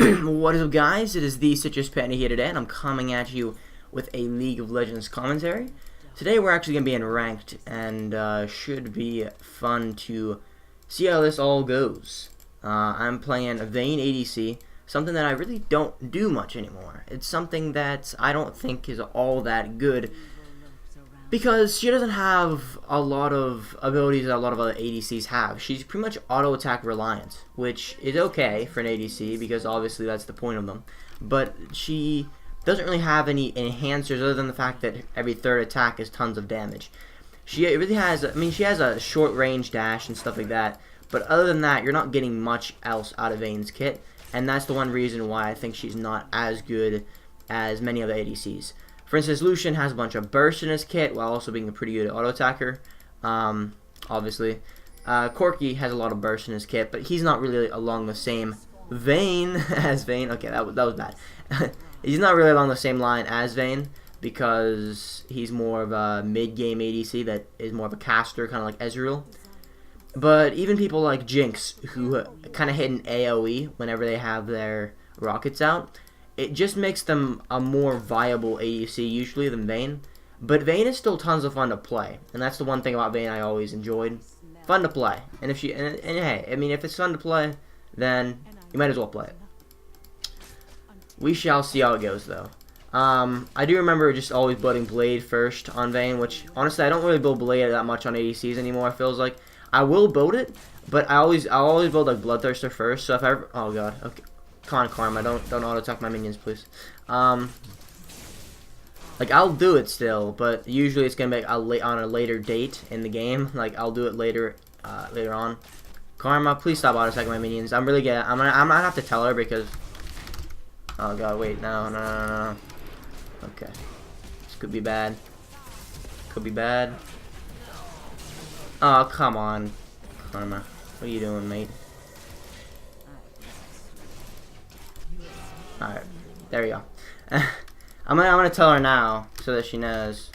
What is up, guys? It is the Citrus Patty here today, and I'm coming at you with a League of Legends commentary. Today we're actually going to be in Ranked, and should be fun to see how this all goes. I'm playing a Vayne ADC, something that I really don't do much anymore. It's something that I don't think is all that good, because she doesn't have a lot of abilities that a lot of other ADCs have. She's pretty much auto-attack reliant, which is okay for an ADC, because obviously that's the point of them. But she doesn't really have any enhancers other than the fact that every third attack is tons of damage. She really has, she has a short range dash and stuff like that, but other than that, you're not getting much else out of Vayne's kit, and that's the one reason why I think she's not as good as many other ADCs. For instance, Lucian has a bunch of burst in his kit while also being a pretty good auto-attacker, obviously. Corki has a lot of burst in his kit, but he's not really along the same vein as Vayne. Okay, that was bad. He's not really along the same line as Vayne, because he's more of a mid-game ADC that is more of a caster, kind of like Ezreal. But even people like Jinx, who kind of hit an AoE whenever they have their rockets out, it just makes them a more viable ADC usually than Vayne. But Vayne is still tons of fun to play, and that's the one thing about Vayne I always enjoyed. Fun to play. And if she and hey, if it's fun to play, then you might as well play it. We shall see how it goes though. I do remember just always building Blade first on Vayne, which honestly I don't really build Blade that much on ADCs anymore. It feels like I will build it, but I always build like Bloodthirster first. So if I ever, oh god, okay. Come on, Karma, don't auto attack my minions, please. Like I'll do it still, but usually it's gonna be on a later date in the game. Like I'll do it later on. Karma, please stop auto attacking my minions. I'm gonna have to tell her because. Oh god, wait, no. Okay, this could be bad. Could be bad. Oh come on, Karma, what are you doing, mate? Alright, there we go. I'm gonna tell her now so that she knows.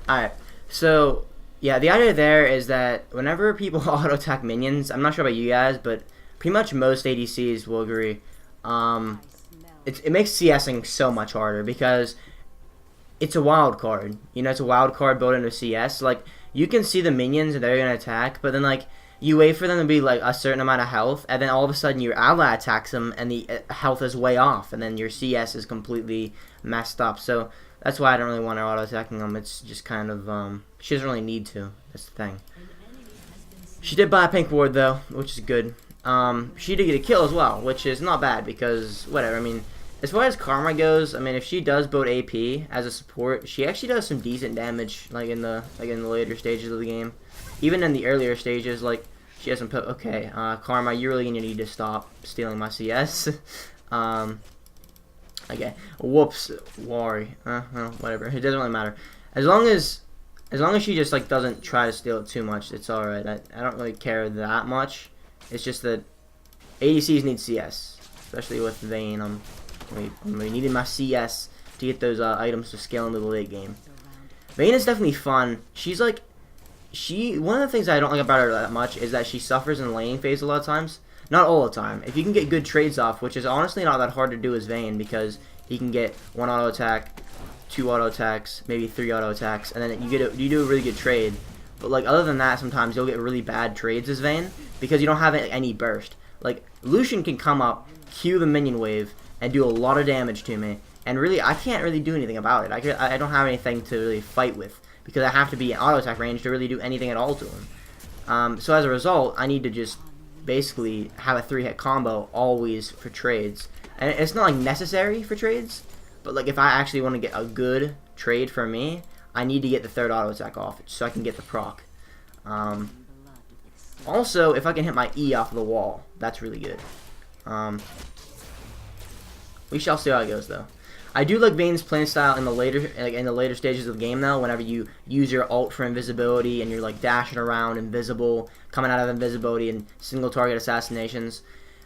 Alright, so yeah, the idea there is that whenever people auto attack minions, I'm not sure about you guys, but pretty much most ADCs will agree. It makes CSing so much harder because it's a wild card. You know, it's a wild card built into CS. Like, you can see the minions and they're gonna attack, but then like you wait for them to be like a certain amount of health, and then all of a sudden your ally attacks them and the health is way off, and then your CS is completely messed up. So that's why I don't really want her auto attacking them. It's just kind of she doesn't really need to. That's the thing. She did buy a pink ward though, which is good. She did get a kill as well, which is not bad because whatever. I mean, as far as Karma goes, I mean, if she does build AP as a support, she actually does some decent damage, like in the later stages of the game. Even in the earlier stages, like she has some. Okay, Karma, you're really gonna need to stop stealing my CS. Okay, whoops, worry. Well, whatever. It doesn't really matter. As long as she just like doesn't try to steal it too much, it's all right. I don't really care that much. It's just that ADCs need CS, especially with Vayne. I'm needing my CS to get those items to scale into the late game. Vayne is definitely fun. She's like, one of the things I don't like about her that much is that she suffers in the laning phase a lot of times. Not all the time. If you can get good trades off, which is honestly not that hard to do as Vayne, because he can get 1 auto attack, 2 auto attacks, maybe 3 auto attacks, and then you do a really good trade. But like other than that, sometimes you'll get really bad trades as Vayne because you don't have any burst. Like Lucian can come up, cue the minion wave, and do a lot of damage to me, and really I can't really do anything about it. I don't have anything to really fight with because I have to be in auto attack range to really do anything at all to him. So as a result, I need to just basically have a 3-hit combo always for trades, and it's not like necessary for trades, but like if I actually want to get a good trade for me, I need to get the 3rd auto attack off so I can get the proc. Also, if I can hit my E off the wall, that's really good. We shall see how it goes though. I do like Vayne's playstyle in the later stages of the game though. Whenever you use your ult for invisibility and you're like dashing around invisible, coming out of invisibility and single target assassinations.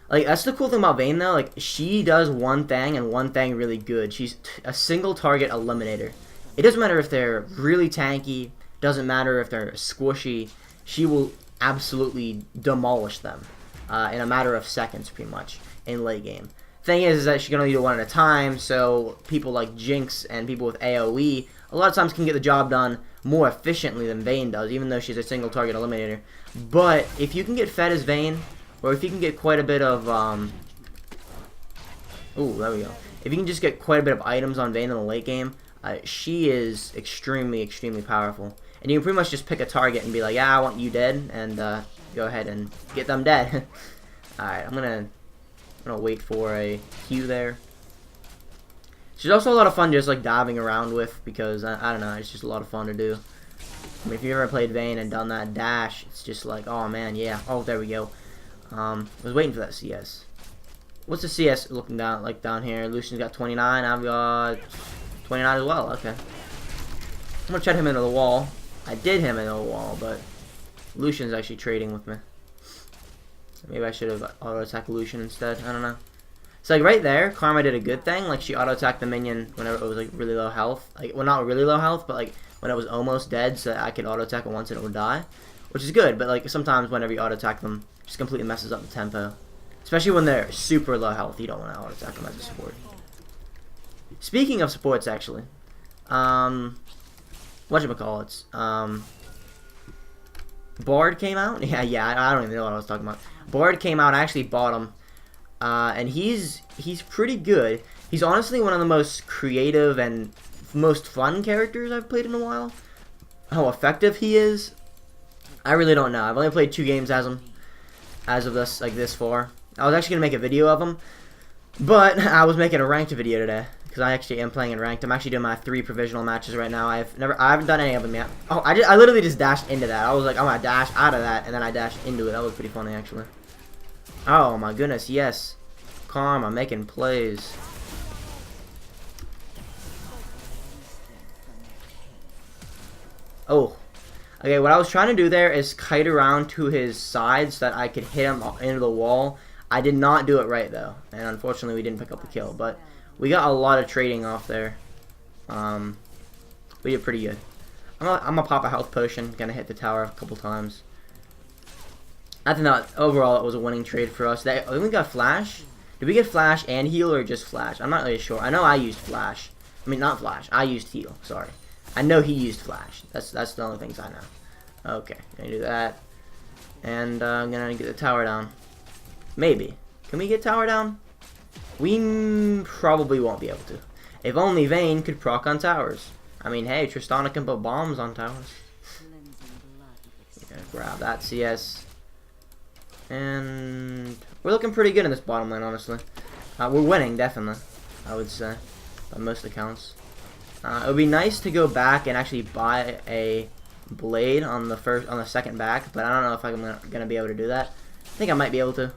Like that's the cool thing about Vayne though. Like she does one thing and one thing really good. She's a single target eliminator. It doesn't matter if they're really tanky, Doesn't matter if they're squishy, she will absolutely demolish them in a matter of seconds, pretty much, in late game. Thing is that she can only do one at a time, so people like Jinx and people with AoE a lot of times can get the job done more efficiently than Vayne does, even though she's a single target eliminator. But if you can get fed as Vayne, or if you can get quite a bit of ooh, there we go. If you can just get quite a bit of items on Vayne in the late game, she is extremely powerful. And you can pretty much just pick a target and be like, yeah, I want you dead, and go ahead and get them dead. Alright, I'm gonna wait for a Q there. She's also a lot of fun just like diving around with, because I don't know, it's just a lot of fun to do. I mean, if you've ever played Vayne and done that dash, it's just like, oh man, yeah. Oh, there we go. I was waiting for that CS. What's the CS looking down here? Lucian's got 29. I've got 29 as well. Okay. I'm gonna check him into the wall. I did him into the wall, but Lucian's actually trading with me. Maybe I should have auto-attacked Lucian instead. I don't know. So like right there, Karma did a good thing. Like she auto-attacked the minion whenever it was like really low health. Like, well, not really low health, but like when it was almost dead, so that I could auto-attack it once and it would die, which is good. But like sometimes whenever you auto-attack them, it just completely messes up the tempo. Especially when they're super low health, you don't want to auto-attack them as a support. Speaking of supports, actually, whatchamacallits, Bard came out. Yeah, I don't even know what I was talking about. Bard came out. I actually bought him, and he's pretty good. He's honestly one of the most creative and most fun characters I've played in a while. How effective he is, I really don't know. I've only played 2 games as him, as of this far. I was actually gonna make a video of him, but I was making a ranked video today because I actually am playing in ranked. I'm actually doing my 3 provisional matches right now. I haven't done any of them yet. Oh, I literally just dashed into that. I was like, I'm gonna dash out of that, and then I dashed into it. That was pretty funny actually. Oh my goodness, yes, Karma making plays. Oh. Okay, what I was trying to do there is kite around to his side so that I could hit him into the wall. I did not do it right, though. And unfortunately, we didn't pick up the kill. But we got a lot of trading off there. We did pretty good. I'm gonna pop a health potion. Gonna hit the tower a couple times. I think that overall it was a winning trade for us. We got Flash. Did we get Flash and Heal or just Flash? I'm not really sure. I know I used Flash. I mean, not Flash. I used Heal. Sorry. I know he used Flash. That's the only things I know. Okay, gonna do that, and I'm gonna get the tower down. Maybe. Can we get tower down? We probably won't be able to. If only Vayne could proc on towers. I mean, hey, Tristana can put bombs on towers. Gonna grab that CS, and we're looking pretty good in this bottom lane, honestly. We're winning, definitely. I would say, by most accounts. It would be nice to go back and actually buy a blade on the second back, but I don't know if I'm gonna be able to do that. I think I might be able to.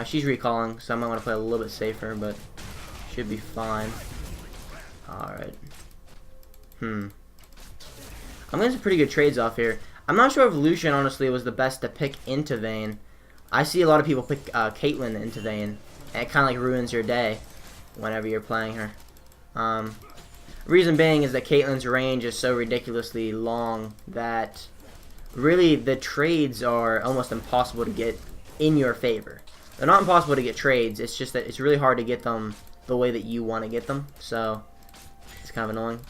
She's recalling, so I might want to play a little bit safer, but should be fine. All right. I'm getting some pretty good trades off here. I'm not sure if Lucian honestly was the best to pick into Vayne. I see a lot of people pick Caitlyn into Vayne, and it kind of like ruins your day whenever you're playing her. Reason being is that Caitlyn's range is so ridiculously long that really the trades are almost impossible to get in your favor. They're not impossible to get trades, it's just that it's really hard to get them the way that you want to get them, so it's kind of annoying.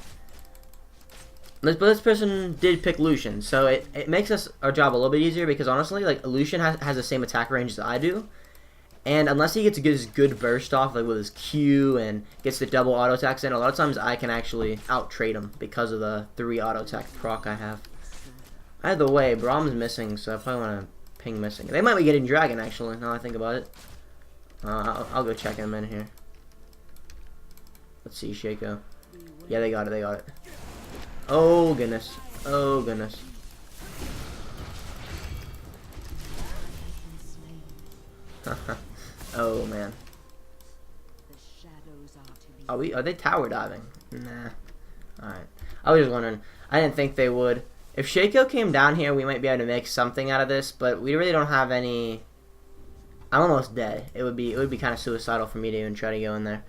But this person did pick Lucian, so it makes our job a little bit easier because honestly, like, Lucian has the same attack range as I do. And unless he gets his good burst off, like with his Q and gets the double auto attacks in, a lot of times I can actually out trade him because of the 3 auto attack proc I have. Either way, Braum's missing, so I probably want to ping missing. They might be getting Dragon actually. Now I think about it, I'll go check him in here. Let's see, Shaco. Yeah, they got it. They got it. Oh goodness. Oh goodness. Oh man. Are they tower diving? Nah. Alright. I was just wondering. I didn't think they would. If Shaco came down here, we might be able to make something out of this, but we really don't have any. I'm almost dead. It would be kind of suicidal for me to even try to go in there.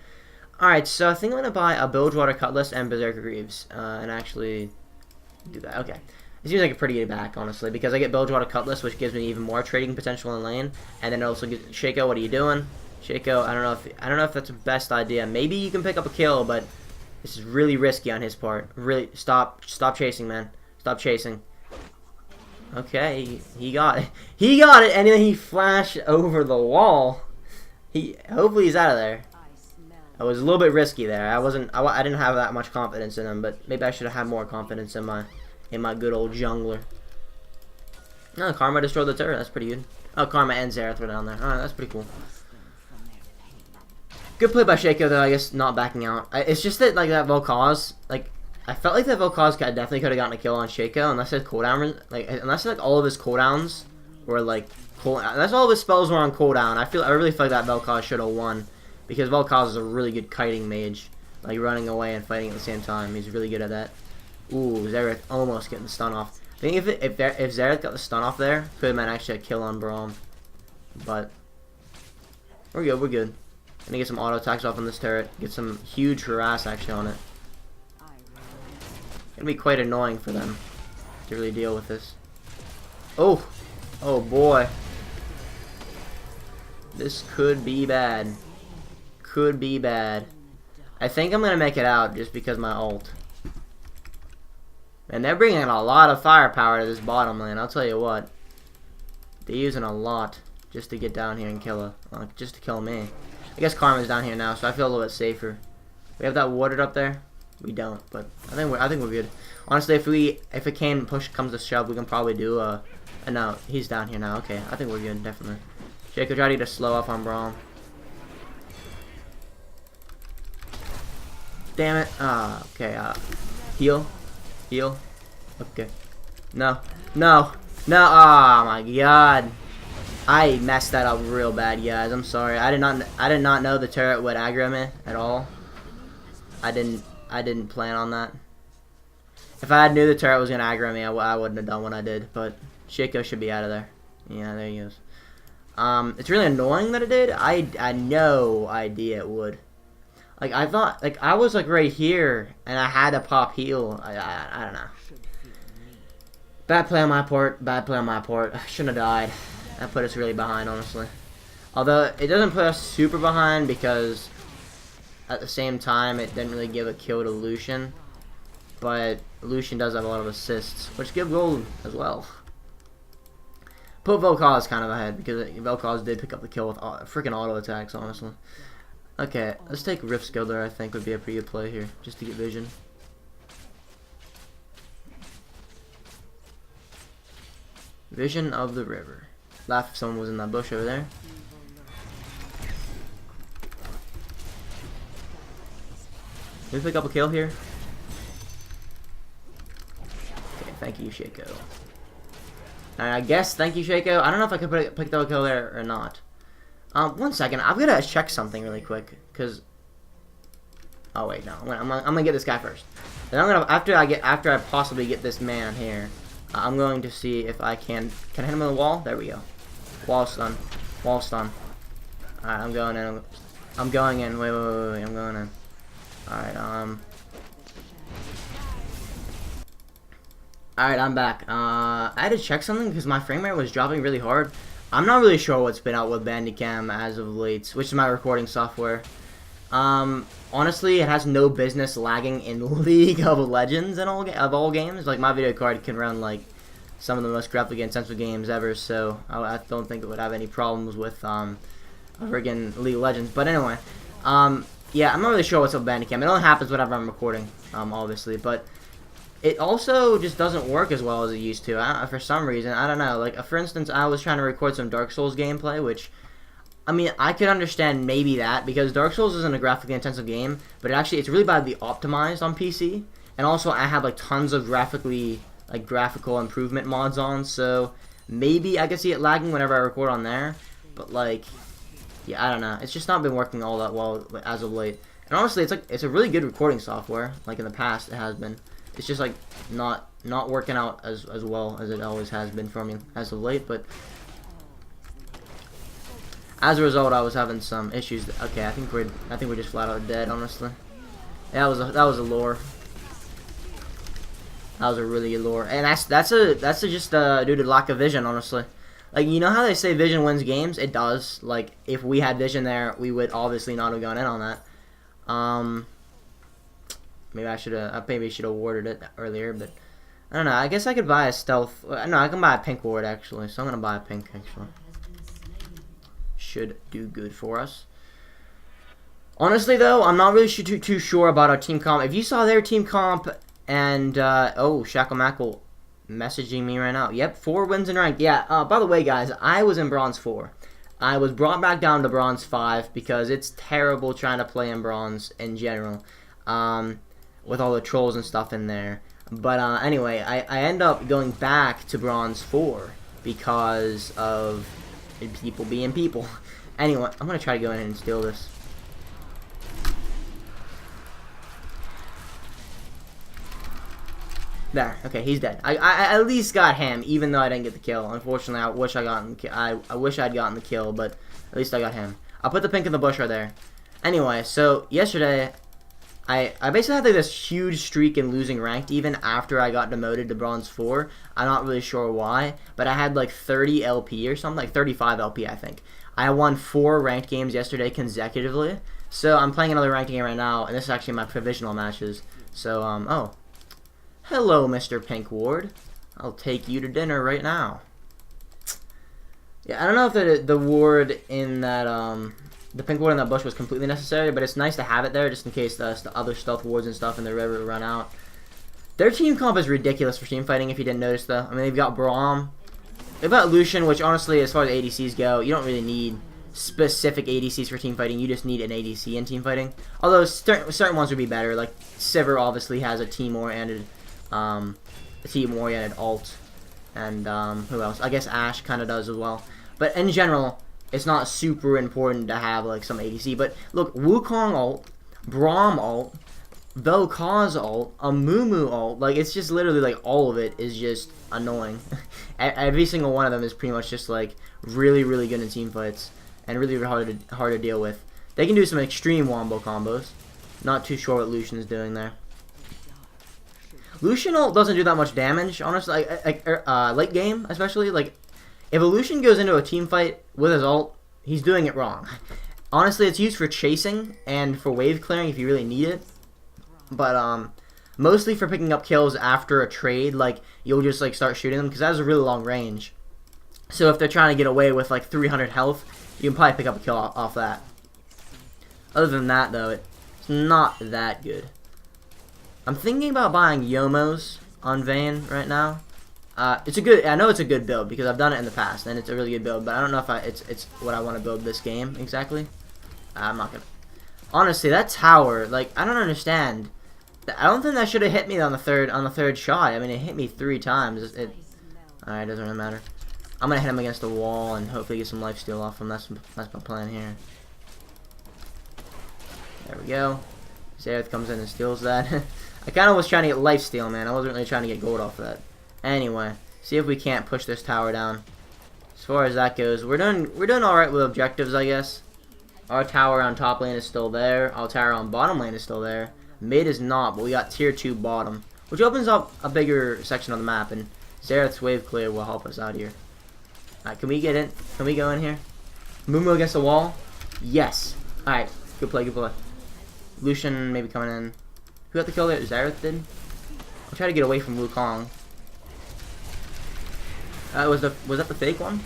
Alright, so I think I'm gonna buy a Bilgewater Cutlass and Berserker Greaves. And actually do that. Okay. It seems like a pretty good back, honestly, because I get Bilgewater Cutlass, which gives me even more trading potential in lane, and then it also gets Shaco. What are you doing, Shaco? I don't know if that's the best idea. Maybe you can pick up a kill, but this is really risky on his part. Really, stop chasing, man. Stop chasing. Okay, he got it. He got it, and then he flashed over the wall. Hopefully he's out of there. I was a little bit risky there. I didn't have that much confidence in him, but maybe I should have had more confidence in my good old jungler. Oh, Karma destroyed the turret. That's pretty good. Oh, Karma and Xerath were down there. Alright, that's pretty cool. Good play by Shaco, though, I guess, not backing out. It's just that, like, that Volcaz, like, I felt like that Volcaz definitely could have gotten a kill on Shaco, unless his cooldown, unless, like, all of his cooldowns were, like, unless all of his spells were on cooldown. I really feel like that Volcaz should have won, because Volcaz is a really good kiting mage, like, running away and fighting at the same time. He's really good at that. Ooh, Xerath almost getting the stun off. I think if Xerath got the stun off there, could have meant actually a kill on Braum. But we're good, we're good. Gonna get some auto attacks off on this turret. Get some huge harass actually on it. Gonna be quite annoying for them to really deal with this. Oh! Oh boy. This could be bad. Could be bad. I think I'm gonna make it out just because my ult. And they're bringing a lot of firepower to this bottom lane, I'll tell you what. They're using a lot just to get down here and kill just to kill me. I guess Karma's down here now, so I feel a little bit safer. We have that warded up there? We don't, but I think we're good. Honestly, if it comes to shove, we can probably do no, he's down here now. Okay, I think we're good, definitely. Jacob, try to get a slow up on Braum. Damn it. Okay, heal. Heal. Okay. No. No. No. Oh my god. I messed that up real bad, guys. I'm sorry. I did not know the turret would aggro me at all. I didn't plan on that. If I had knew the turret was gonna aggro me, I wouldn't have done what I did. But Shaco should be out of there. Yeah, there he goes. It's really annoying that it did. I had no idea it would. Like, I thought, like, I was, like, right here, and I had to pop heal. I don't know. Bad play on my part. Bad play on my part. I shouldn't have died. That put us really behind, honestly. Although, it doesn't put us super behind, because at the same time, it didn't really give a kill to Lucian. But Lucian does have a lot of assists, which give gold as well. Put Volcaz kind of ahead, because Volcaz did pick up the kill with freaking auto attacks, honestly. Okay, let's take Rift Skilder, I think would be a pretty good play here, just to get vision. Vision of the river. Laugh if someone was in that bush over there. Can we pick up a kill here? Okay, thank you, Shaco. I guess, thank you, Shaco. I don't know if I could pick up a kill there or not. 1 second. I'm gonna check something really quick, cause. Oh wait, no. I'm gonna get this guy first. Then I'm gonna after I possibly get this man here. I'm going to see if I can I hit him on the wall. There we go. Wall stun. Wall stun. All right, I'm going in. I'm going in. Wait. I'm going in. All right. All right, I'm back. I had to check something because my frame rate was dropping really hard. I'm not really sure what's been out with Bandicam as of late, which is my recording software. Honestly, it has no business lagging in League of Legends and all games. Like, my video card can run like some of the most graphically intensive games ever, so I don't think it would have any problems with friggin' League of Legends. But anyway, yeah, I'm not really sure what's up with Bandicam. It only happens whenever I'm recording, obviously, but it also just doesn't work as well as it used to. For some reason, I don't know. Like, for instance, I was trying to record some Dark Souls gameplay, which, I mean, I could understand maybe that, because Dark Souls isn't a graphically intensive game, but it's really badly optimized on PC, and also I have, like, tons of graphical improvement mods on, so maybe I could see it lagging whenever I record on there, but, like, yeah, I don't know. It's just not been working all that well as of late. And honestly, it's a really good recording software. Like, in the past, it has been. It's just, like, not working out as well as it always has been for me as of late, but as a result, I was having some issues. Okay, I think we're just flat out dead, honestly. Yeah, that was a lure. That was a really good lure, and that's just due to lack of vision, honestly. Like, you know how they say vision wins games? It does. Like, if we had vision there, we would obviously not have gone in on that. Maybe I should have warded it earlier, but I don't know. I guess I could buy a stealth. No, I can buy a pink ward actually. So I'm gonna buy a pink actually. Should do good for us. Honestly, though, I'm not really too sure about our team comp. If you saw their team comp, and oh, Shackle messaging me right now. Yep, 4 wins in rank. Yeah. By the way, guys, I was in bronze 4. I was brought back down to bronze 5 because it's terrible trying to play in bronze in general, with all the trolls and stuff in there. But anyway, I end up going back to bronze 4 because of people being people. Anyway, I'm gonna try to go in and steal this. There. Okay, he's dead. I at least got him, even though I didn't get the kill. Unfortunately, I wish I'd gotten the kill, but at least I got him. I'll put the pink in the bush right there. Anyway, so yesterday, I basically had like this huge streak in losing ranked, even after I got demoted to bronze 4. I'm not really sure why, but I had like 30 LP or something, like 35 LP, I think. I won 4 ranked games yesterday consecutively, so I'm playing another ranked game right now, and this is actually my provisional matches. So, oh. Hello, Mr. Pink Ward. I'll take you to dinner right now. Yeah, I don't know if the ward in that, the pink ward in that bush was completely necessary, but it's nice to have it there just in case the other stealth wards and stuff in the river run out. Their team comp is ridiculous for team fighting, if you didn't notice, though. I mean, they've got Braum. They've got Lucian, which, honestly, as far as ADCs go, you don't really need specific ADCs for team fighting. You just need an ADC in team fighting. Although, certain ones would be better. Like, Sivir obviously has a team-oriented ult, and who else? I guess Ashe kind of does as well. But in general, it's not super important to have like some ADC. But look, Wukong ult, Braum ult, Vel'Koz ult, a Mumu ult. Like, it's just literally like all of it is just annoying. Every single one of them is pretty much just like really good in team fights and really hard to deal with. They can do some extreme wombo combos. Not too sure what Lucian's doing there. Lucian ult doesn't do that much damage, honestly. Late game, especially. Like, if a Lucian goes into a team fight with his ult, he's doing it wrong. Honestly, it's used for chasing and for wave clearing if you really need it. But mostly for picking up kills after a trade. Like, you'll just like start shooting them because that has a really long range. So if they're trying to get away with like 300 health, you can probably pick up a kill off that. Other than that, though, it's not that good. I'm thinking about buying Yomos on Vayne right now. It's a good. I know it's a good build because I've done it in the past, and it's a really good build. But I don't know if it's what I want to build this game exactly. I'm not gonna. Honestly, that tower, like, I don't understand. I don't think that should have hit me on the third shot. I mean, it hit me 3 times. Alright, doesn't really matter. I'm gonna hit him against the wall and hopefully get some lifesteal off him. That's my plan here. There we go. Xerath comes in and steals that. I kind of was trying to get lifesteal, man. I wasn't really trying to get gold off of that. Anyway, see if we can't push this tower down. As far as that goes, we're doing all right with objectives, I guess. Our tower on top lane is still there. Our tower on bottom lane is still there. Mid is not, but we got tier 2 bottom, which opens up a bigger section of the map, and Xerath's wave clear will help us out here. Alright, can we get in? Can we go in here? Mumu against the wall? Yes. Alright, good play, good play. Lucian maybe coming in. Who got the kill there? Xerath did? I'll try to get away from Wukong. Was that the fake one?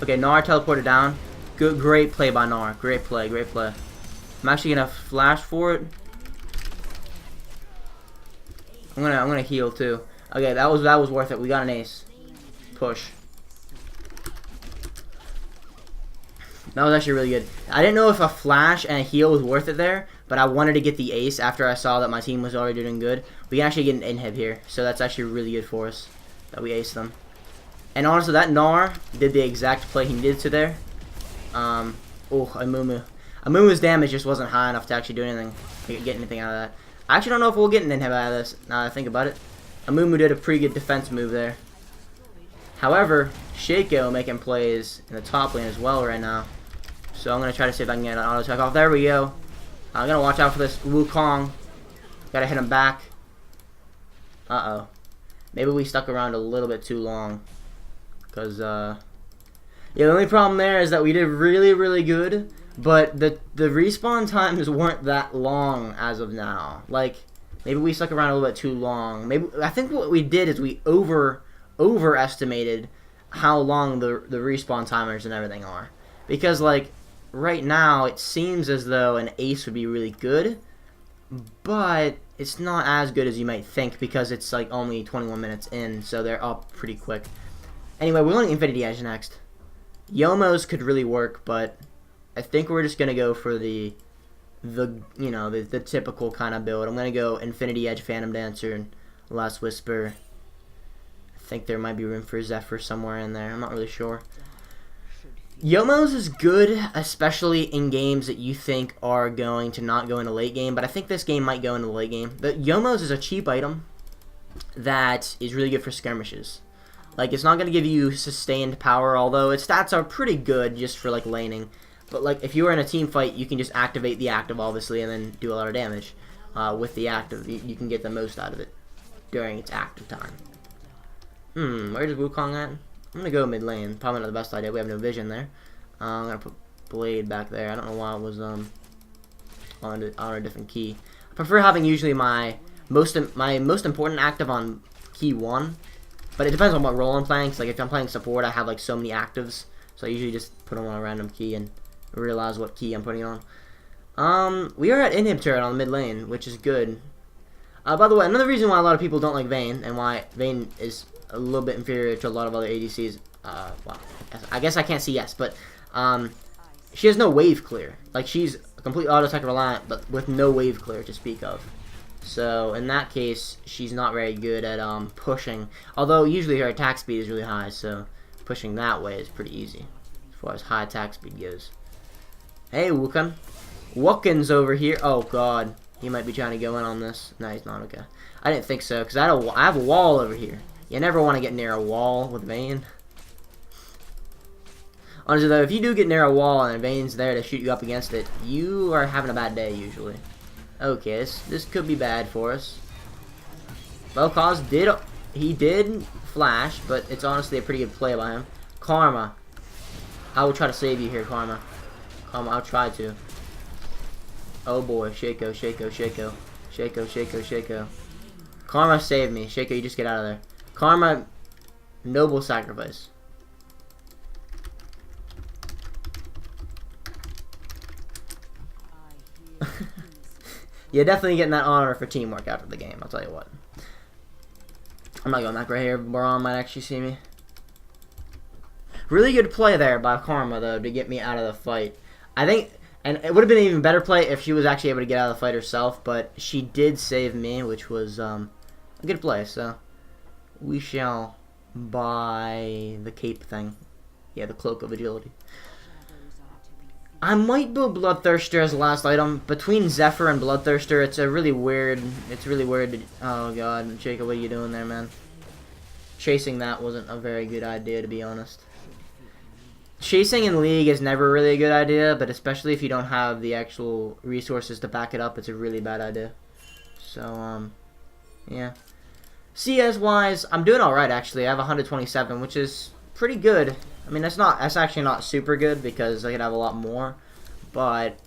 Okay, Gnar teleported down. Good, great play by Gnar. Great play, great play. I'm actually gonna flash for it. I'm gonna heal too. Okay, that was worth it. We got an ace. Push. That was actually really good. I didn't know if a flash and a heal was worth it there, but I wanted to get the ace after I saw that my team was already doing good. We can actually get an inhib here, so that's actually really good for us that we aced them. And honestly, that Gnar did the exact play he needed to there. Oh, Amumu. Amumu's damage just wasn't high enough to actually do anything, get anything out of that. I actually don't know if we'll get an inhib out of this, now that I think about it. Amumu did a pretty good defense move there. However, Shaco making plays in the top lane as well right now. So I'm going to try to see if I can get an auto attack off. There we go. I'm going to watch out for this Wukong. Got to hit him back. Uh-oh. Maybe we stuck around a little bit too long. Because, yeah, the only problem there is that we did really, really good, but the respawn times weren't that long as of now. Like, maybe we stuck around a little bit too long. Maybe I think what we did is we overestimated how long the respawn timers and everything are. Because, like, right now, it seems as though an ace would be really good, but it's not as good as you might think because it's, like, only 21 minutes in, so they're up pretty quick. Anyway, we're going Infinity Edge next. Yomos could really work, but I think we're just going to go for the typical kind of build. I'm going to go Infinity Edge, Phantom Dancer, and Last Whisper. I think there might be room for Zephyr somewhere in there. I'm not really sure. Yomos is good, especially in games that you think are going to not go into late game, but I think this game might go into the late game. But Yomos is a cheap item that is really good for skirmishes. Like, it's not going to give you sustained power, although its stats are pretty good just for, like, laning. But, like, if you were in a team fight, you can just activate the active, obviously, and then do a lot of damage. With the active, you can get the most out of it during its active time. Where's Wukong at? I'm going to go mid lane. Probably not the best idea. We have no vision there. I'm going to put Blade back there. I don't know why it was on a different key. I prefer having usually my most important active on key 1. But it depends on what role I'm playing. So, like, if I'm playing support, I have, like, so many actives. So I usually just put them on a random key and realize what key I'm putting on. We are at inhib turret on the mid lane, which is good. By the way, another reason why a lot of people don't like Vayne, and why Vayne is a little bit inferior to a lot of other ADCs, well, I guess I can't see yes, but she has no wave clear. Like, she's completely auto-attack reliant, but with no wave clear to speak of. So, in that case, she's not very good at pushing. Although, usually her attack speed is really high, so pushing that way is pretty easy as far as high attack speed goes. Hey, Wukong. Wukon's over here. Oh, God. He might be trying to go in on this. No, he's not. Okay. I didn't think so, because I have a wall over here. You never want to get near a wall with Vayne. Honestly, though, if you do get near a wall and Vayne's there to shoot you up against it, you are having a bad day, usually. Okay, this could be bad for us. Well, he did flash, but it's honestly a pretty good play by him. Karma. I will try to save you here, Karma. Karma, I'll try to. Oh boy, Shaco, Shaco, Shaco. Shaco, Shaco, Shaco. Karma saved me. Shaco, you just get out of there. Karma, noble sacrifice. You're definitely getting that honor for teamwork after the game, I'll tell you what. I'm not going back right here. Baron might actually see me. Really good play there by Karma, though, to get me out of the fight. I think, and it would have been an even better play if she was actually able to get out of the fight herself, but she did save me, which was a good play, so we shall buy the cape thing. Yeah, the Cloak of Agility. I might build Bloodthirster as the last item. Between Zephyr and Bloodthirster, it's really weird. Oh god, Jacob, what are you doing there, man? Chasing that wasn't a very good idea, to be honest. Chasing in League is never really a good idea, but especially if you don't have the actual resources to back it up, it's a really bad idea. So, yeah. CS-wise, I'm doing alright, actually. I have 127, which is pretty good. I mean, that's actually not super good because I could have a lot more, but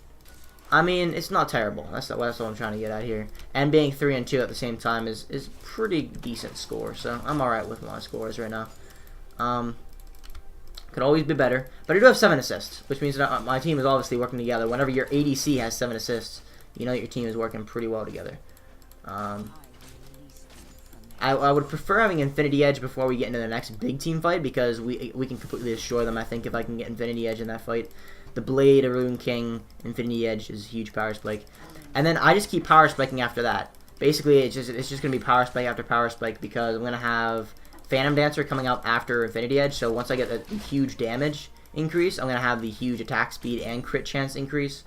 I mean, it's not terrible. That's what I'm trying to get at here. And being 3 and 2 at the same time is pretty decent score. So I'm all right with my scores right now. Could always be better, but I do have 7 assists, which means that my team is obviously working together. Whenever your ADC has 7 assists, you know that your team is working pretty well together. I would prefer having Infinity Edge before we get into the next big team fight because we can completely destroy them, I think, if I can get Infinity Edge in that fight. The Blade, a Rune King, Infinity Edge is a huge power spike. And then I just keep power spiking after that. Basically, it's just going to be power spike after power spike because I'm going to have Phantom Dancer coming out after Infinity Edge. So once I get the huge damage increase, I'm going to have the huge attack speed and crit chance increase.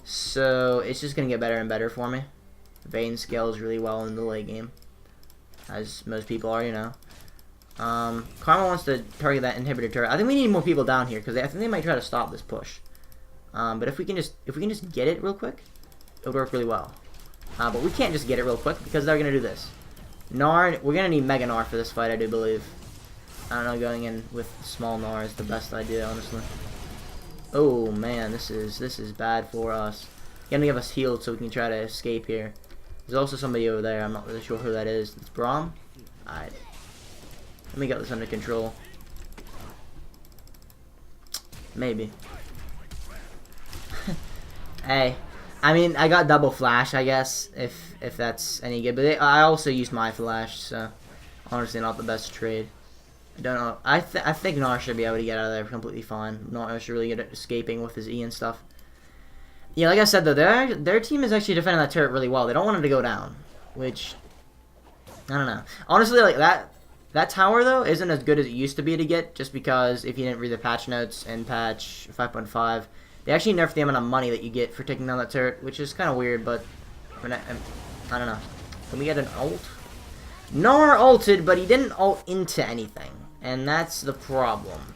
So it's just going to get better and better for me. Vayne scales really well in the late game, as most people already know. Karma wants to target that inhibitor turret. I think we need more people down here because I think they might try to stop this push. But if we can just get it real quick, it would work really well. But we can't just get it real quick because they're gonna do this. Gnar, we're gonna need Mega Gnar for this fight, I do believe. I don't know, going in with small Gnar is the best idea, honestly. Oh man, this is bad for us. Gonna give us healed so we can try to escape here. There's also somebody over there. I'm not really sure who that is. It's Braum? Alright. Let me get this under control. Maybe. Hey. I mean, I got double flash, I guess, if that's any good. But I also used my flash, so honestly not the best trade. I don't know. I think Gnar should be able to get out of there completely fine. Gnar should really good at escaping with his E and stuff. Yeah, like I said though, their team is actually defending that turret really well. They don't want him to go down, which I don't know. Honestly, like that tower though isn't as good as it used to be to get, just because if you didn't read the patch notes in patch 5.5, they actually nerfed the amount of money that you get for taking down that turret, which is kind of weird. But I don't know. Can we get an ult? Gnar ulted, but he didn't ult into anything, and that's the problem.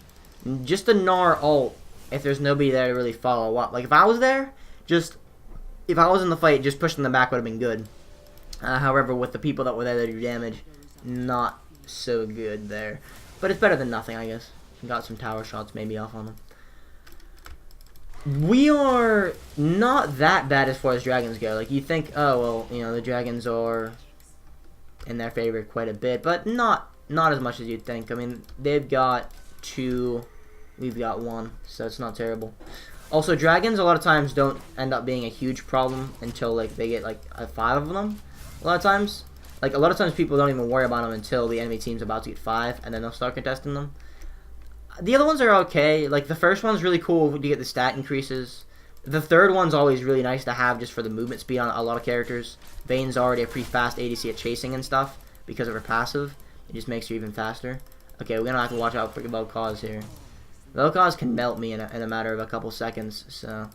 Just a Gnar ult if there's nobody there to really follow up. Like if I was there. If I was in the fight, just pushing them back would have been good. However, with the people that were there to do damage, not so good there. But it's better than nothing, I guess. Got some tower shots maybe off on them. We are not that bad as far as dragons go. Like, you think, oh, well, you know, the dragons are in their favor quite a bit. But not as much as you'd think. I mean, they've got 2, we've got 1. So it's not terrible. Also, dragons a lot of times don't end up being a huge problem until like they get like 5 of them. A lot of times people don't even worry about them until the enemy team's about to get 5, and then they'll start contesting them. The other ones are okay. Like the first one's really cool to get the stat increases. The third one's always really nice to have just for the movement speed on a lot of characters. Vayne's already a pretty fast ADC at chasing and stuff because of her passive. It just makes her even faster. Okay, we're gonna have to watch out for Vel'Koz here. Vel'Koz can melt me in a matter of a couple seconds, so.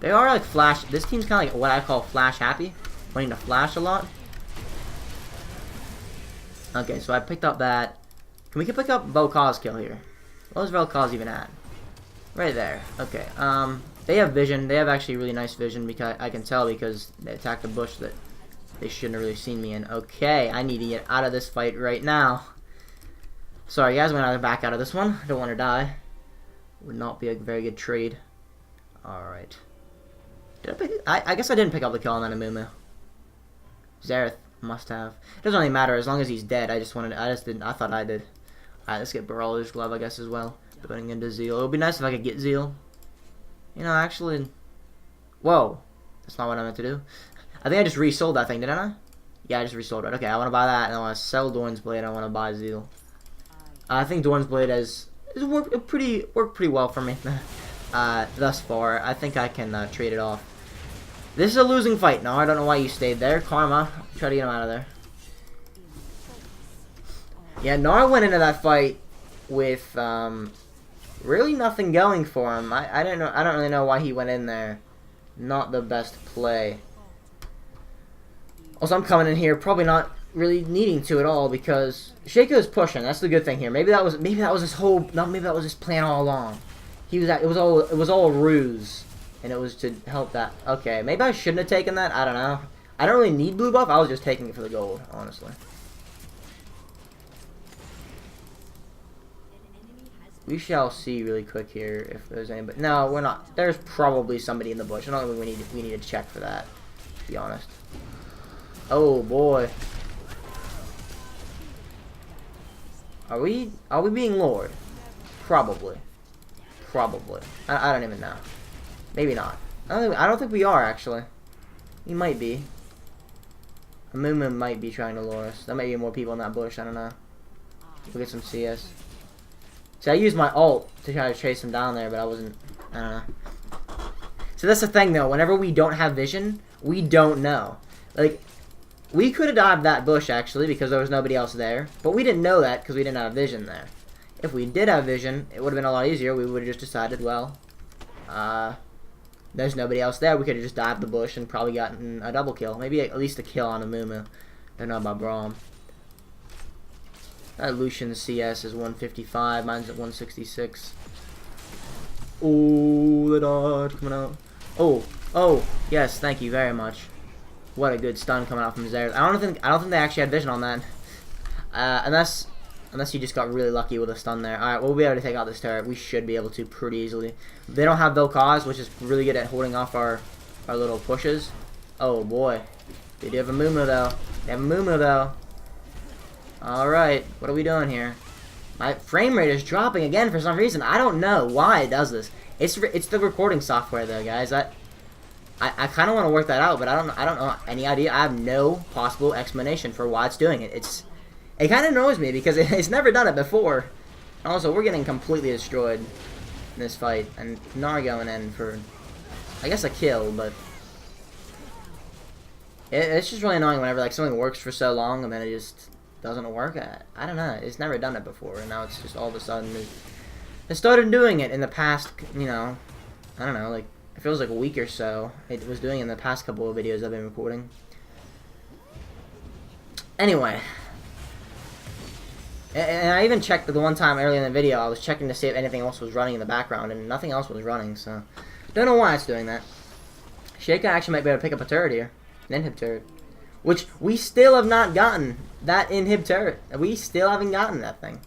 They are like flash. This team's kind of like what I call flash happy. Wanting to flash a lot. Okay, so I picked up that. Can we pick up Vel'Koz kill here? What was Vel'Koz even at? Right there. Okay, they have vision. They have actually really nice vision because I can tell because they attacked a bush that they shouldn't have really seen me in. Okay, I need to get out of this fight right now. Sorry guys, I'm gonna back out of this one. I don't want to die. Would not be a very good trade. Alright. Did I pick it? I guess I didn't pick up the kill on that Amumu. Xerath must have. It doesn't really matter as long as he's dead. I thought I did. Alright, let's get Brawler's Glove I guess as well. Going into Zeal. It would be nice if I could get Zeal. You know, actually. Whoa. That's not what I meant to do. I think I just resold that thing, didn't I? Yeah, I just resold it. Okay, I want to buy that and I want to sell Dorn's Blade. I want to buy Zeal. I think Dorn's Blade has worked pretty well for me thus far. I think I can trade it off. This is a losing fight. No, I don't know why you stayed there. Karma, try to get him out of there. Yeah, Gnar went into that fight with really nothing going for him. I don't know. I don't really know why he went in there. Not the best play. Also, I'm coming in here probably not really needing to at all because Shaco is pushing. That's the good thing here. Maybe that was his whole. No, maybe that was his plan all along. He was it was all a ruse, and it was to help that. Okay, maybe I shouldn't have taken that. I don't know. I don't really need blue buff. I was just taking it for the gold, honestly. We shall see really quick here if there's anybody. No, we're not. There's probably somebody in the bush. I don't think we need to check for that. To be honest. Oh boy. Are we being lured? Probably. Probably. I don't even know. Maybe not. I don't think we are actually. We might be. Amumu might be trying to lure us. There might be more people in that bush. I don't know. We'll get some CS. See, I used my ult to try to chase him down there, but I don't know. So that's the thing though. Whenever we don't have vision, we don't know. Like. We could have dived that bush, actually, because there was nobody else there. But we didn't know that because we didn't have vision there. If we did have vision, it would have been a lot easier. We would have just decided, well, there's nobody else there. We could have just dived the bush and probably gotten a double kill. Maybe at least a kill on Amumu. Don't know about Braum. That Lucian's CS is 155. Mine's at 166. Oh, the dodge coming out. Oh, yes, thank you very much. What a good stun coming out from Zayre. I don't think they actually had vision on that. Unless you just got really lucky with a stun there. Alright, we'll be able to take out this turret. We should be able to pretty easily. They don't have Vel'Koz, which is really good at holding off our little pushes. Oh boy. They do have a Mumu though. They have a Mumu though. Alright, what are we doing here? My frame rate is dropping again for some reason. I don't know why it does this. It's the recording software though, guys. I kind of want to work that out, but I don't know any idea. I have no possible explanation for why it's doing it. It kind of annoys me because it's never done it before. And also, we're getting completely destroyed in this fight, and Gnar going in for, I guess, a kill, but it's just really annoying whenever like something works for so long and then it just doesn't work. I don't know. It's never done it before, and now it's just all of a sudden it started doing it in the past. You know, I don't know, like. It feels like a week or so. It was doing in the past couple of videos I've been recording. Anyway. And I even checked the one time earlier in the video, I was checking to see if anything else was running in the background, and nothing else was running, so. Don't know why it's doing that. Sheikah actually might be able to pick up a turret here. An inhib turret. Which, we still have not gotten that inhib turret. We still haven't gotten that thing.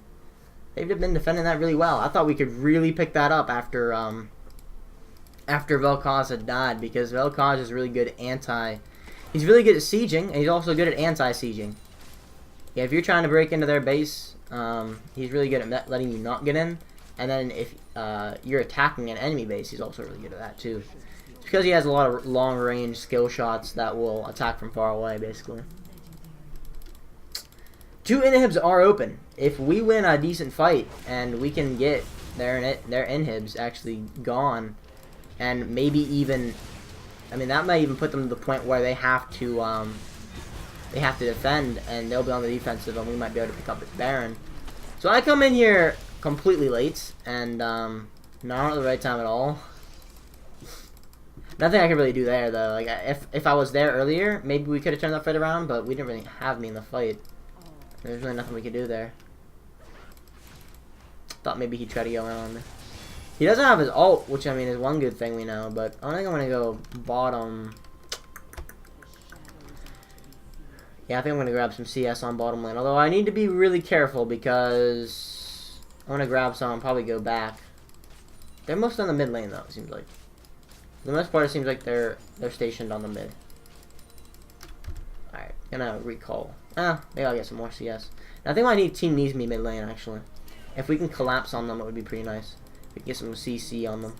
They've been defending that really well. I thought we could really pick that up after Vel'Koz had died, because Vel'Koz is really good he's really good at sieging, and he's also good at anti-sieging. Yeah, if you're trying to break into their base, he's really good at letting you not get in, and then if you're attacking an enemy base, he's also really good at that too. It's because he has a lot of long-range skill shots that will attack from far away, basically. 2 inhibs are open. If we win a decent fight, and we can get their inhibs actually gone, and maybe even, I mean, that might even put them to the point where they have to defend, and they'll be on the defensive, and we might be able to pick up this Baron. So I come in here completely late, and not at the right time at all. Nothing I could really do there, though. Like, if I was there earlier, maybe we could have turned that fight around, but we didn't really have me in the fight. There's really nothing we could do there. Thought maybe he'd try to go in on me. He doesn't have his ult, which, I mean, is one good thing we know, but I think I'm going to go bottom. Yeah, I think I'm going to grab some CS on bottom lane, although I need to be really careful because I want to grab some and probably go back. They're mostly on the mid lane, though, it seems like. For the most part, it seems like they're stationed on the mid. Alright, gonna recall. Maybe I'll get some more CS. Now, I think my team needs me mid lane, actually. If we can collapse on them, it would be pretty nice. We can get some CC on them.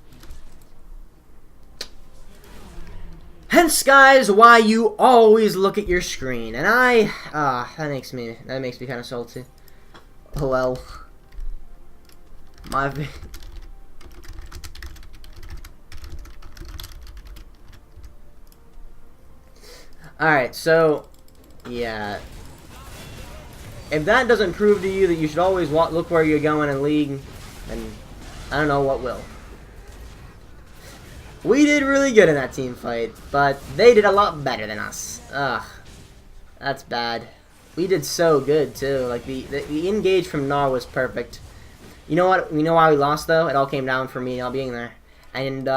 Hence, guys, why you always look at your screen. And that makes me kind of salty. Oh well. Alright, so, yeah. If that doesn't prove to you that you should always look where you're going in League, then I don't know what will. We did really good in that team fight, but they did a lot better than us. Ugh. That's bad. We did so good, too. Like, the engage from Gnar was perfect. You know what? You know why we lost, though? It all came down for me not being there. And,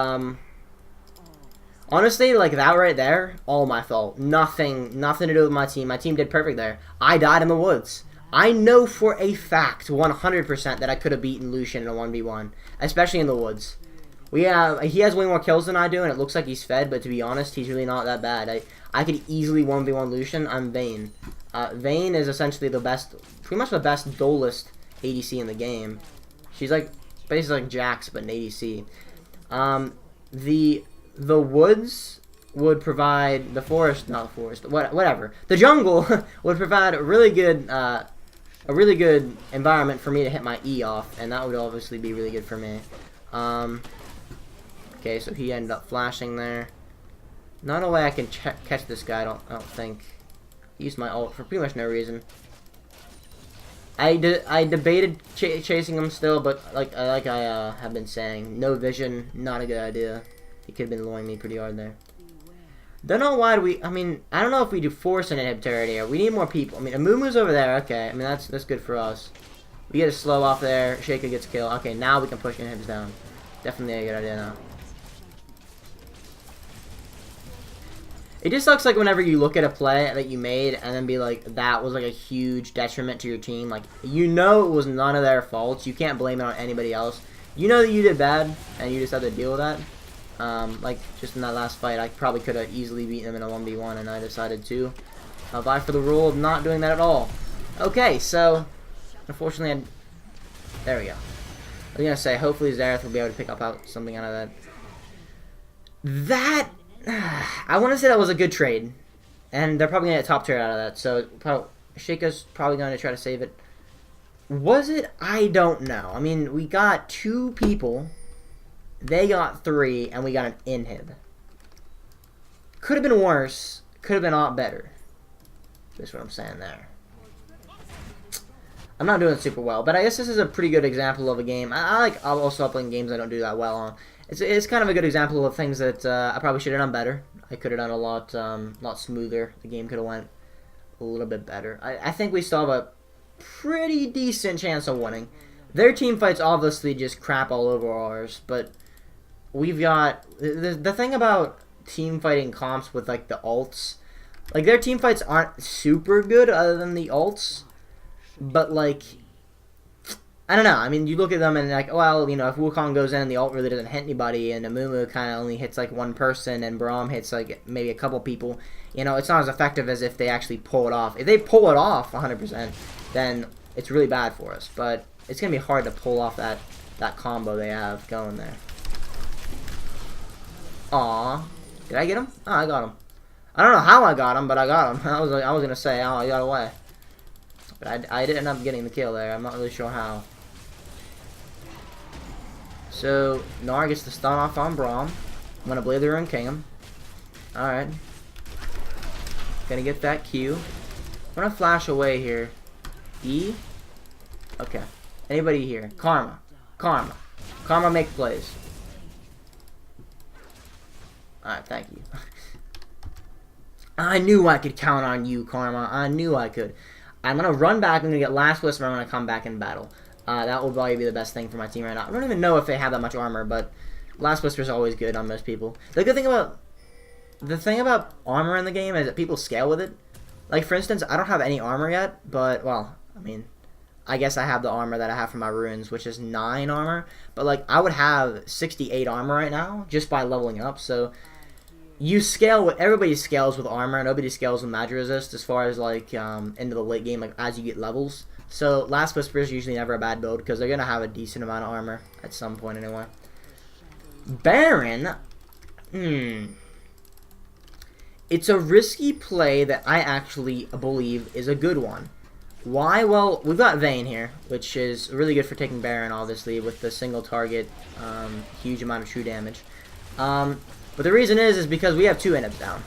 honestly, like, that right there, all my fault. Nothing to do with my team. My team did perfect there. I died in the woods. I know for a fact, 100%, that I could have beaten Lucian in a 1v1. Especially in the woods. He has way more kills than I do, and it looks like he's fed, but to be honest, he's really not that bad. I could easily 1v1 Lucian. I'm Vayne. Vayne is essentially the best, pretty much the best duelist ADC in the game. She's like, basically like Jax, but an ADC. The woods would provide, the forest, not the forest, whatever. The jungle would provide a really good environment for me to hit my E off, and that would obviously be really good for me. Okay, so he ended up flashing there. Not a way I can catch this guy, I don't think. He used my ult for pretty much no reason. I debated chasing him still, but like I have been saying, no vision, not a good idea. He could have been luring me pretty hard there. Don't know why I mean, I don't know if we do force an inhib turret here. We need more people. I mean, Amumu's over there, okay. I mean, that's good for us. We get a slow off there, Sheikah gets killed. Okay, now we can push inhibs down. Definitely a good idea now. It just sucks like whenever you look at a play that you made and then be like, that was like a huge detriment to your team. Like, you know it was none of their faults. You can't blame it on anybody else. You know that you did bad and you just have to deal with that. Like, just in that last fight, I probably could have easily beaten them in a 1v1 and I decided to vie for the rule of not doing that at all. Okay, so, unfortunately, there we go. I was going to say, hopefully Zareth will be able to pick up something out of that. I want to say that was a good trade. And they're probably going to get top tier out of that. So, Sheikah's probably going to try to save it. Was it? I don't know. I mean, we got 2 people. They got 3, and we got an inhib. Could have been worse. Could have been a lot better. That's what I'm saying there. I'm not doing super well, but I guess this is a pretty good example of a game. I'll also playing games I don't do that well on. It's kind of a good example of things that I probably should have done better. I could have done a lot smoother. The game could have went a little bit better. I think we still have a pretty decent chance of winning. Their team fights obviously just crap all over ours, but we've got the thing about team fighting comps with like the alts. Like their team fights aren't super good other than the alts, but like I don't know. I mean, you look at them and like, well, you know, if Wukong goes in and the ult really doesn't hit anybody, and Amumu kind of only hits like one person, and Braum hits like maybe a couple people, you know, it's not as effective as if they actually pull it off. If they pull it off 100%, then it's really bad for us. But it's gonna be hard to pull off that combo they have going there. Aw, did I get him? Oh, I got him. I don't know how I got him, but I got him. I was gonna say, oh, I got away, but I did end up getting the kill there. I'm not really sure how. So, Gnar gets the stun off on Braum. I'm going to Blade the Ruin King him. Alright. Gonna get that Q. I'm going to flash away here. E? Okay. Anybody here? Karma. Karma. Karma make plays. Alright, thank you. I knew I could count on you, Karma. I knew I could. I'm going to run back. I'm going to get Last Whisper. I'm going to come back in battle. That will probably be the best thing for my team right now. I don't even know if they have that much armor, but Last Whisper is always good on most people. The thing about armor in the game is that people scale with it. Like, for instance, I don't have any armor yet, but, well, I mean, I guess I have the armor that I have for my runes, which is 9 armor. But, like, I would have 68 armor right now just by leveling up, so you scale with, everybody scales with armor, nobody scales with magic resist as far as, like, into the late game, like, as you get levels. So, Last Whisper is usually never a bad build, because they're going to have a decent amount of armor, at some point anyway. Baron, it's a risky play that I actually believe is a good one. Why? Well, we've got Vayne here, which is really good for taking Baron, obviously, with the single target, huge amount of true damage. But the reason is because we have 2 inhibs down.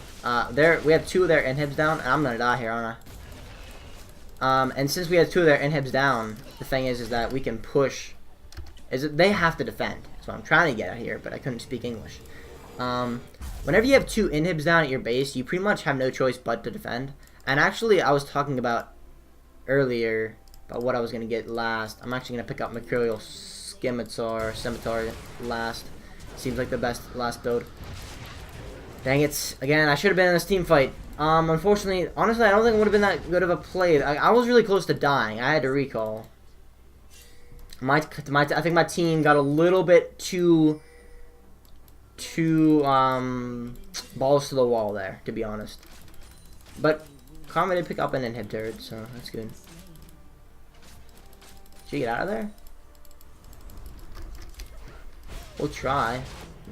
We have 2 of their inhibs down, and I'm going to die here, aren't I? And since we have 2 of their inhibs down, the thing is that we can push. They have to defend. That's what I'm trying to get at here, but I couldn't speak English. Whenever you have 2 inhibs down at your base, you pretty much have no choice but to defend. And actually, I was talking about earlier about what I was going to get last. I'm actually going to pick up Mercurial Scimitar last. Seems like the best last build. Dang it. Again, I should have been in this team fight. Unfortunately, honestly, I don't think it would have been that good of a play. I was really close to dying. I had to recall. I think my team got a little bit too balls to the wall there, to be honest. But Karma did pick up an inhib turret, so that's good. Should you get out of there? We'll try.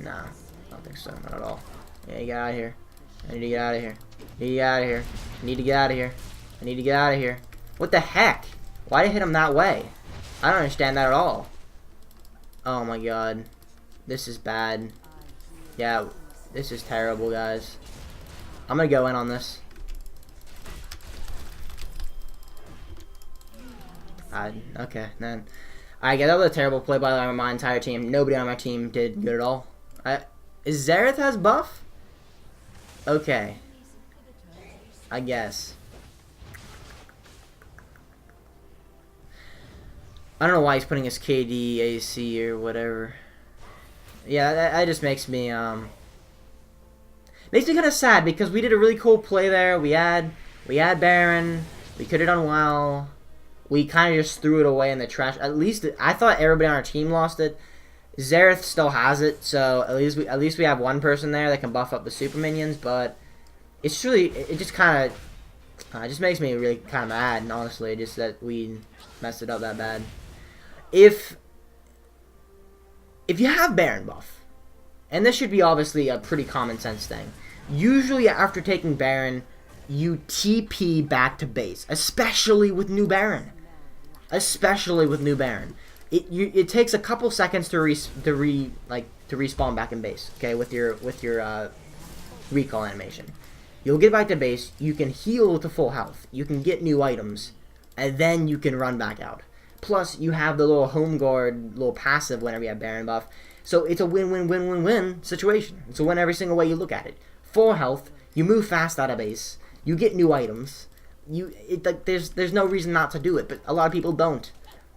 Nah, I don't think so. Not at all. Yeah, get out of here. I need to get out of here. I need to get out of here. I need to get out of here. I need to get out of here. What the heck? Why did I hit him that way? I don't understand that at all. Oh my god. This is bad. Yeah, this is terrible, guys. I'm gonna go in on this. Okay, then. Alright, that was a terrible play by my entire team. Nobody on my team did good at all. Is Zareth has buff? Okay. I guess. I don't know why he's putting his KD, AC, or whatever. Yeah, that just makes me, Makes me kind of sad because we did a really cool play there. We had Baron. We could have done well. We kind of just threw it away in the trash. At least I thought everybody on our team lost it. Xerath still has it, so at least we have one person there that can buff up the super minions. But it's really, it just kind of it just makes me really kind of mad, and honestly, just that we messed it up that bad. If you have Baron buff, and this should be obviously a pretty common sense thing, usually after taking Baron, you TP back to base, especially with new Baron. It takes a couple seconds to respawn back in base. Okay, with your recall animation, you'll get back to base. You can heal to full health. You can get new items, and then you can run back out. Plus, you have the little home guard, little passive whenever you have Baron buff. So it's a win-win-win-win-win situation. It's a win every single way you look at it. Full health. You move fast out of base. You get new items. There's no reason not to do it, but a lot of people don't.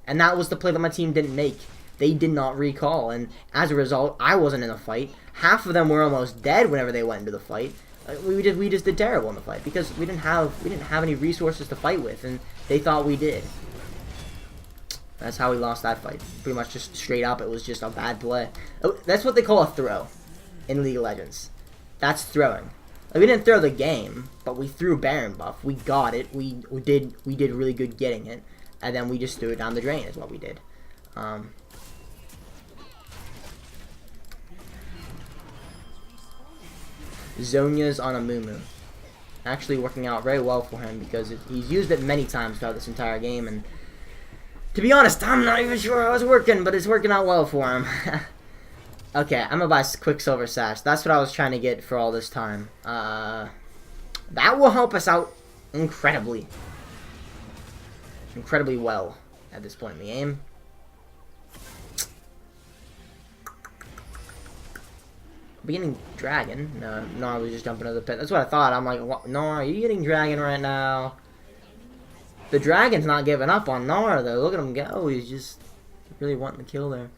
And that was the play that my team didn't make. They did not recall, and as a result, I wasn't in the fight. Half of them were almost dead whenever they went into the fight. We just did terrible in the fight because we didn't have any resources to fight with, and they thought we did. That's how we lost that fight. Pretty much just straight up, it was just a bad play. That's what they call a throw in League of Legends. That's throwing. Like, we didn't throw the game, but we threw Baron buff. We got it. We did really good getting it, and then we just threw it down the drain. Is what we did. Zonya's on a Mumu. Actually working out very well for him because he's used it many times throughout this entire game, and to be honest, I'm not even sure how it's working, but it's working out well for him. Okay, I'm gonna buy Quicksilver Sash. That's what I was trying to get for all this time. That will help us out incredibly well at this point in the game. Beginning Dragon? No, I was just jumping into the pit. That's what I thought. I'm like, what? No, are you getting Dragon right now? The Dragon's not giving up on Nara, though. Look at him go. He's just really wanting to kill there.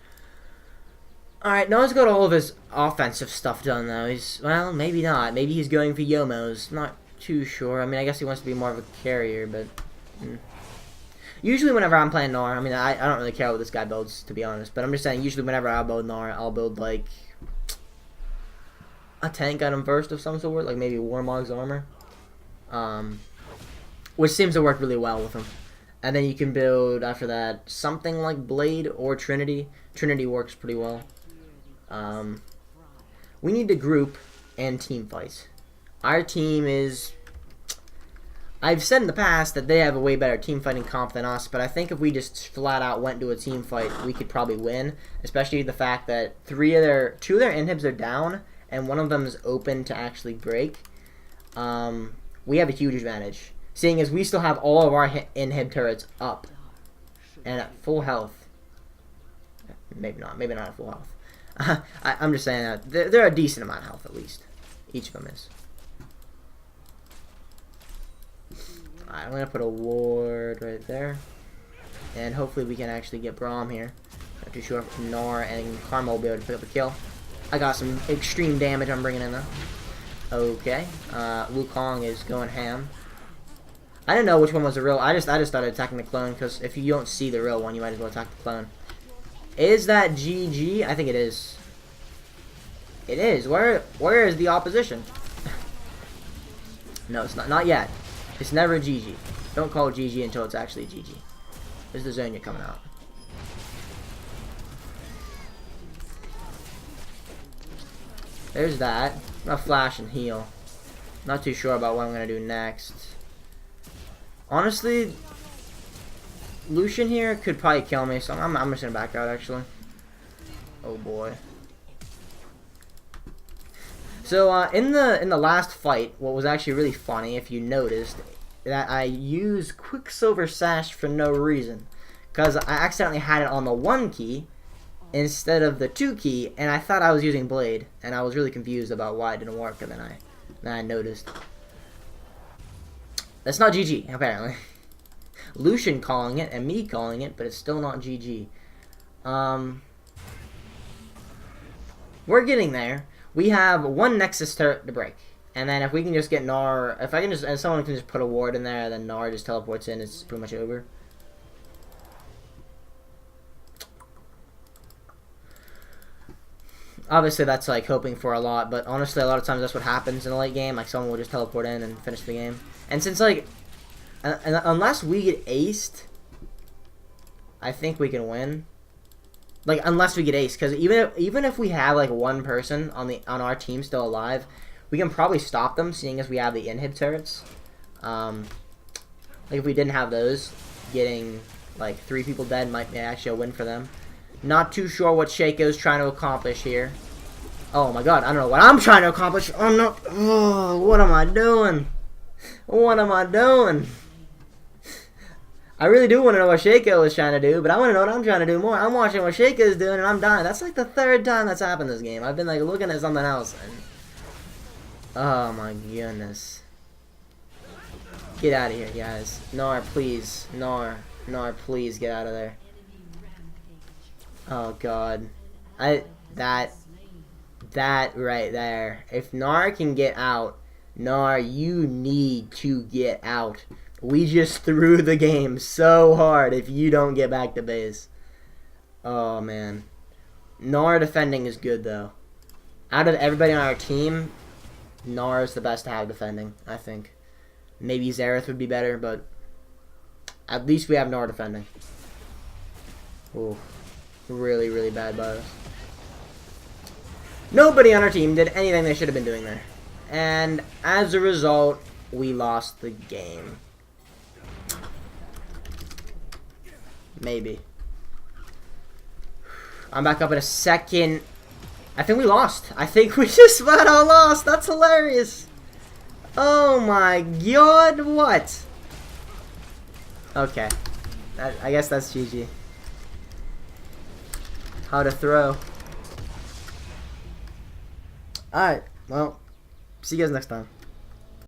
Alright, Noah's got all of his offensive stuff done, though. Well, maybe not. Maybe he's going for Yomos. Not too sure. I mean, I guess he wants to be more of a carrier, but usually whenever I'm playing Nara, I mean, I don't really care what this guy builds, to be honest. But I'm just saying, usually whenever I build Nara, I'll build, like, a tank item first of some sort, like maybe Warmog's armor. Which seems to work really well with him. And then you can build, after that, something like Blade or Trinity. Trinity works pretty well. We need to group and team fight. Our team is... I've said in the past that they have a way better team fighting comp than us, but I think if we just flat out went to a team fight, we could probably win. Especially the fact that two of their inhibs are down, and one of them is open to actually break. We have a huge advantage, seeing as we still have all of our inhib turrets up and at full health. Maybe not at full health. I'm just saying that they're a decent amount of health, at least. Each of them is. Alright, I'm going to put a ward right there. And hopefully we can actually get Braum here. Not too sure if Nor and Karma will be able to pick up a kill. I got some extreme damage I'm bringing in, though. Okay. Wukong is going ham. I didn't know which one was the real. I just started attacking the clone, because if you don't see the real one, you might as well attack the clone. Is that GG? I think it is. It is. Where is the opposition? No, it's not. Not yet. It's never a GG. Don't call it GG until it's actually a GG. There's the Zonya coming out. There's that. I'm gonna flash and heal. Not too sure about what I'm gonna do next. Honestly, Lucian here could probably kill me, so I'm just gonna back out actually. Oh boy. So in the last fight, what was actually really funny, if you noticed, that I used Quicksilver Sash for no reason, because I accidentally had it on the 1 key instead of the 2 key, and I thought I was using Blade, and I was really confused about why it didn't work, and then I noticed. That's not GG, apparently. Lucian calling it, and me calling it, but it's still not GG. We're getting there. We have one Nexus turret to break. And then if we can just get Gnar, if someone can just put a ward in there, then Gnar just teleports in, it's pretty much over. Obviously, that's like hoping for a lot, but honestly, a lot of times that's what happens in the late game. Like, someone will just teleport in and finish the game. And since, like, unless we get aced, I think we can win. Like, unless we get aced, because even if we have like one person on our team still alive, we can probably stop them, seeing as we have the inhib turrets. Like, if we didn't have those, getting like 3 people dead might be actually a win for them. Not too sure what Shaco's trying to accomplish here. Oh my god, I don't know what I'm trying to accomplish. I'm not. Oh, what am I doing? What am I doing? I really do want to know what Shaco is trying to do, but I want to know what I'm trying to do more. I'm watching what Shaco is doing, and I'm dying. That's like the 3rd time that's happened this game. I've been like looking at something else, and oh my goodness. Get out of here, guys. Gnar, please. Gnar, please get out of there. Oh god. That right there. If Gnar can get out, Gnar, you need to get out. We just threw the game so hard if you don't get back to base. Oh man. Gnar defending is good though. Out of everybody on our team, Gnar is the best to have defending, I think. Maybe Xerath would be better, but at least we have Gnar defending. Ooh. Really, really bad by us. Nobody on our team did anything they should have been doing there. And as a result, we lost the game. Maybe. I'm back up in a second. I think we lost. I think we just flat out lost. That's hilarious. Oh my god, what? Okay. I guess that's GG. How to throw. Alright, well, see you guys next time.